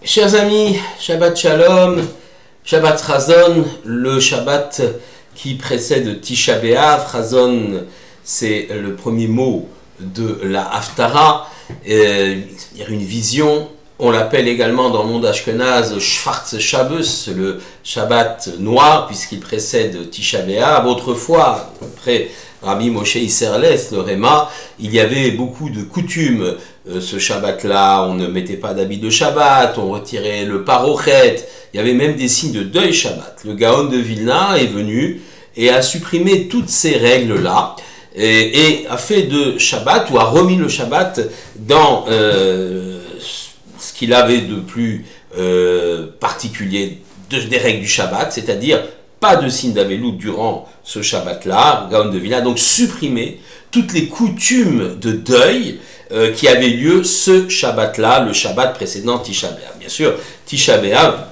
Chers amis, Shabbat Shalom, Shabbat Chazon, le Shabbat qui précède Tisha B'Av. Chazon, c'est le premier mot de la Haftara, c'est-à-dire une vision. On l'appelle également dans le monde ashkenaz Schwarz Shabbos, le Shabbat noir, puisqu'il précède Tisha B'Av. Autrefois, après Rabbi Moshe Isserles, le Réma, il y avait beaucoup de coutumes. Ce Shabbat-là, on ne mettait pas d'habit de Shabbat, on retirait le parochet, il y avait même des signes de deuil Shabbat. Le Gaon de Vilna est venu et a supprimé toutes ces règles-là et a fait de Shabbat, ou a remis le Shabbat dans ce qu'il avait de plus particulier des règles du Shabbat, c'est-à-dire pas de signe d'Avelout durant ce Shabbat-là. Le Gaon de Vilna a donc supprimé toutes les coutumes de deuil qui avaient lieu ce Shabbat-là, le Shabbat précédent Tisha B'Av. Bien sûr, Tisha B'Av,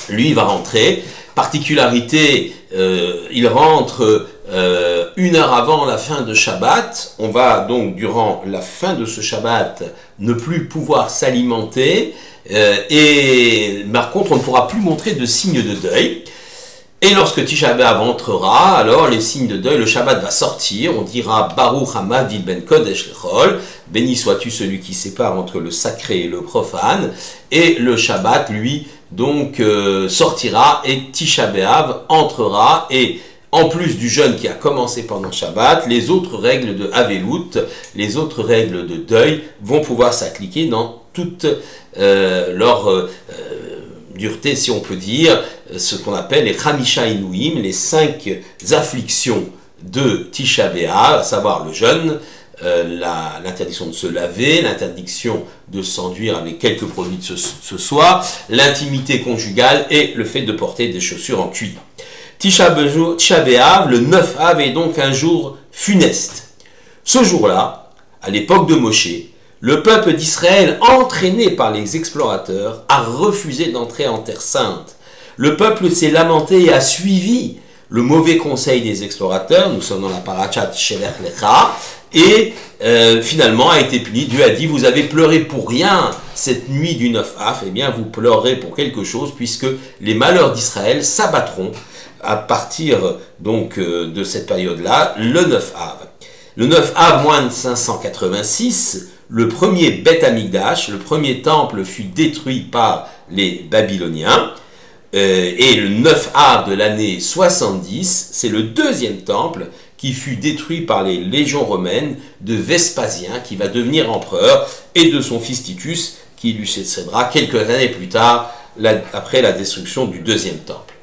lui, va rentrer. Particularité, il rentre 1 heure avant la fin de Shabbat. On va donc, durant la fin de ce Shabbat, ne plus pouvoir s'alimenter. Et par contre, on ne pourra plus montrer de signes de deuil. Et lorsque Tisha B'Av entrera, alors les signes de deuil, le Shabbat va sortir, on dira Baruch Hamadil ben Kodesh Lechol, béni sois-tu celui qui sépare entre le sacré et le profane, et le Shabbat, lui, donc sortira, et Tisha B'Av entrera, et en plus du jeûne qui a commencé pendant Shabbat, les autres règles de Avelout, les autres règles de deuil vont pouvoir s'appliquer dans toute leur dureté, si on peut dire, ce qu'on appelle les Chamisha Inouim, les 5 afflictions de Tisha B'Av, à savoir le jeûne, l'interdiction de se laver, l'interdiction de s'enduire avec quelques produits de ce soir, l'intimité conjugale et le fait de porter des chaussures en cuir. Tisha B'Av, le 9 Av, est donc un jour funeste. Ce jour-là, à l'époque de Moshe, le peuple d'Israël, entraîné par les explorateurs, a refusé d'entrer en terre sainte. Le peuple s'est lamenté et a suivi le mauvais conseil des explorateurs. Nous sommes dans la parachat Shelech Lecha. Et finalement a été puni. Dieu a dit, vous avez pleuré pour rien cette nuit du 9 Av. Eh bien, vous pleurez pour quelque chose, puisque les malheurs d'Israël s'abattront à partir donc de cette période-là, le 9 Av. Le 9 Av, moins de 586, le premier Beth Amikdash, le premier temple, fut détruit par les Babyloniens. Et le 9 Av de l'année 70, c'est le deuxième temple qui fut détruit par les légions romaines de Vespasien, qui va devenir empereur, et de son fils Titus, qui lui succédera quelques années plus tard, après la destruction du deuxième temple.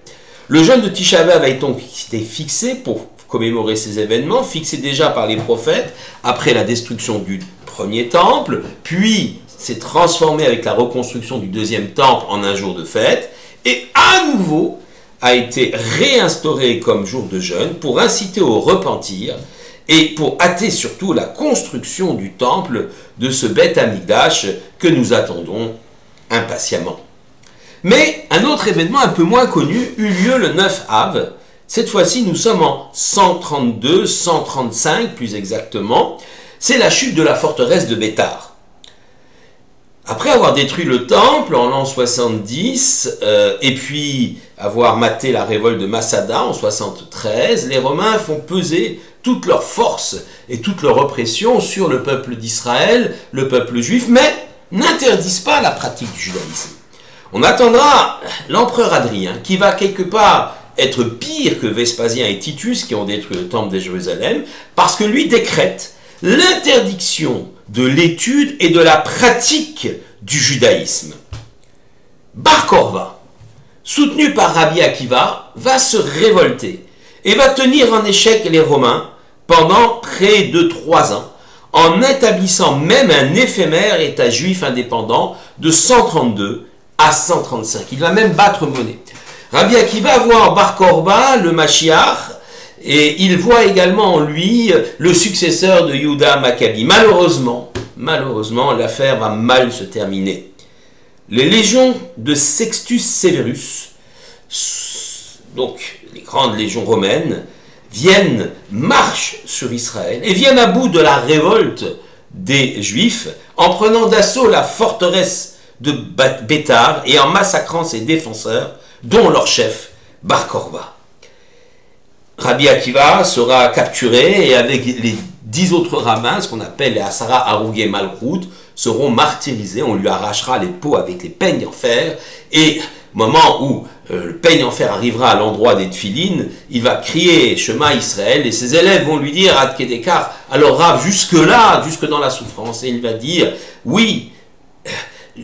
Le jeûne de Tisha B'Av a donc été fixé pour commémorer ces événements, fixé déjà par les prophètes, après la destruction du premier temple, puis s'est transformé avec la reconstruction du deuxième temple en un jour de fête, et à nouveau a été réinstauré comme jour de jeûne pour inciter au repentir et pour hâter surtout la construction du temple de ce Beth Amikdash que nous attendons impatiemment. Mais un autre événement un peu moins connu eut lieu le 9 Av. Cette fois-ci, nous sommes en 132, 135 plus exactement. C'est la chute de la forteresse de Béthar. Après avoir détruit le temple en l'an 70, et puis avoir maté la révolte de Massada en 73, les Romains font peser toute leur force et toute leur oppression sur le peuple d'Israël, le peuple juif, mais n'interdisent pas la pratique du judaïsme. On attendra l'empereur Adrien, qui va quelque part être pire que Vespasien et Titus, qui ont détruit le temple de Jérusalem, parce que lui décrète l'interdiction de l'étude et de la pratique du judaïsme. Bar Korva, soutenu par Rabbi Akiva, va se révolter et va tenir en échec les Romains pendant près de 3 ans, en établissant même un éphémère État juif indépendant de 132 à 135. Il va même battre monnaie. Rabbi Akiva voit en Bar Korba le Mashiach, et il voit également en lui le successeur de Yehuda Maccabi. Malheureusement, l'affaire va mal se terminer. Les légions de Sextus Severus, donc les grandes légions romaines, marchent sur Israël et viennent à bout de la révolte des Juifs en prenant d'assaut la forteresse de Bétar et en massacrant ses défenseurs, dont leur chef, Bar Korba. Rabbi Akiva sera capturé et avec les 10 autres rabbins, ce qu'on appelle les Asara Harugé Malchut, seront martyrisés. On lui arrachera les peaux avec les peignes en fer et au moment où le peigne en fer arrivera à l'endroit des tfilines, il va crier Shema Israël et ses élèves vont lui dire Ad Kedekar, alors Rav, jusque-là, jusque dans la souffrance, et il va dire oui,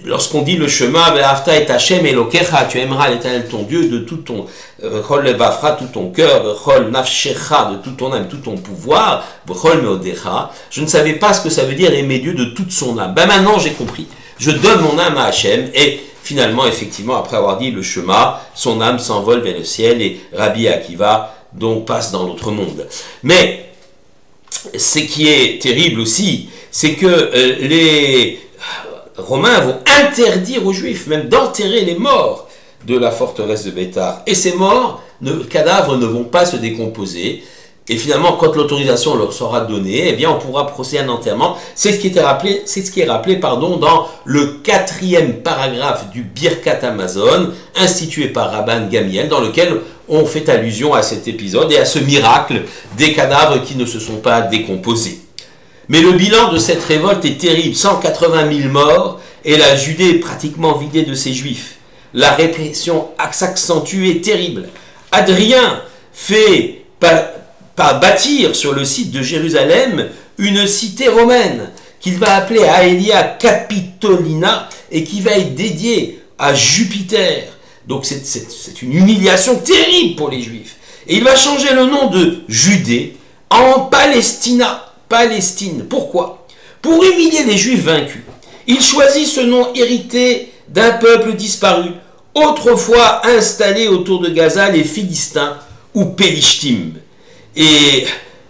lorsqu'on dit le Shema, Ve'afta et Hashem Elokecha, tu aimeras l'Éternel ton Dieu de tout ton Chol Levafra, tout ton cœur, Chol Nafshecha, de tout ton âme, tout ton pouvoir, Chol Meodecha. Je ne savais pas ce que ça veut dire aimer Dieu de toute son âme. Ben maintenant j'ai compris. Je donne mon âme à Hashem et finalement, effectivement, après avoir dit le Shema, son âme s'envole vers le ciel et Rabbi Akiva donc passe dans l'autre monde. Mais ce qui est terrible aussi, c'est que les Romains vont interdire aux Juifs même d'enterrer les morts de la forteresse de Bétar. Et ces morts, les cadavres ne vont pas se décomposer. Et finalement, quand l'autorisation leur sera donnée, eh bien, on pourra procéder à un enterrement. C'est ce qui est rappelé dans le 4e paragraphe du Birkat Hamazon, institué par Rabban Gamiel, dans lequel on fait allusion à cet épisode et à ce miracle des cadavres qui ne se sont pas décomposés. Mais le bilan de cette révolte est terrible, 180 000 morts et la Judée pratiquement vidée de ses Juifs. La répression s'accentue et terrible. Adrien fait bâtir sur le site de Jérusalem une cité romaine qu'il va appeler Aelia Capitolina et qui va être dédiée à Jupiter. Donc c'est une humiliation terrible pour les Juifs. Et il va changer le nom de Judée en Palestine. Pourquoi? Pour humilier les Juifs vaincus. Il choisit ce nom hérité d'un peuple disparu, autrefois installé autour de Gaza, les Philistins ou Pélishtim. Et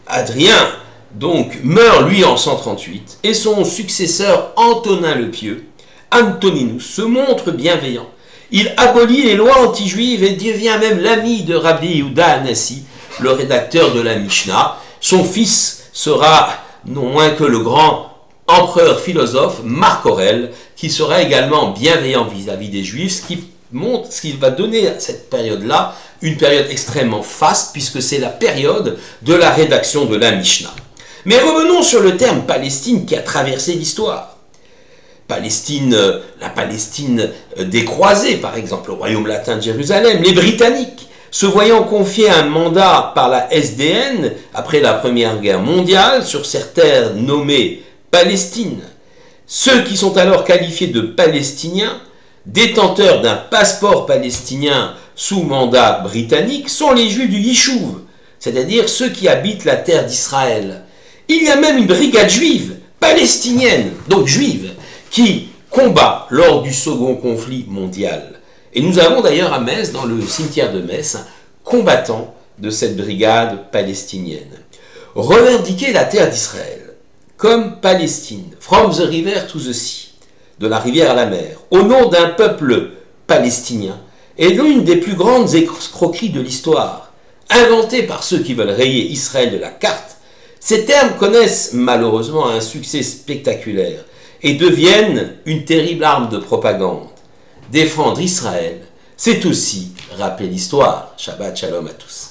Adrien, donc, meurt lui en 138, et son successeur Antonin le Pieux, Antoninus, se montre bienveillant. Il abolit les lois anti-juives et devient même l'ami de Rabbi Yehuda Hanassi, le rédacteur de la Mishnah. Son fils sera non moins que le grand empereur philosophe Marc Aurèle, qui sera également bienveillant vis-à-vis des Juifs, ce qui va donner à cette période-là une période extrêmement faste, puisque c'est la période de la rédaction de la Mishnah. Mais revenons sur le terme Palestine qui a traversé l'histoire. La Palestine des croisés, par exemple, le royaume latin de Jérusalem, les Britanniques, se voyant confier un mandat par la SDN après la Première Guerre mondiale sur ces terres nommées Palestine. Ceux qui sont alors qualifiés de Palestiniens, détenteurs d'un passeport palestinien sous mandat britannique, sont les Juifs du Yishuv, c'est-à-dire ceux qui habitent la terre d'Israël. Il y a même une brigade juive, palestinienne, donc juive, qui combat lors du second conflit mondial. Et nous avons d'ailleurs à Metz, dans le cimetière de Metz, un combattant de cette brigade palestinienne. Revendiquer la terre d'Israël comme Palestine, from the river to the sea, de la rivière à la mer, au nom d'un peuple palestinien, est l'une des plus grandes escroqueries de l'histoire. Inventée par ceux qui veulent rayer Israël de la carte, ces termes connaissent malheureusement un succès spectaculaire et deviennent une terrible arme de propagande. Défendre Israël, c'est aussi rappeler l'histoire. Shabbat Shalom à tous.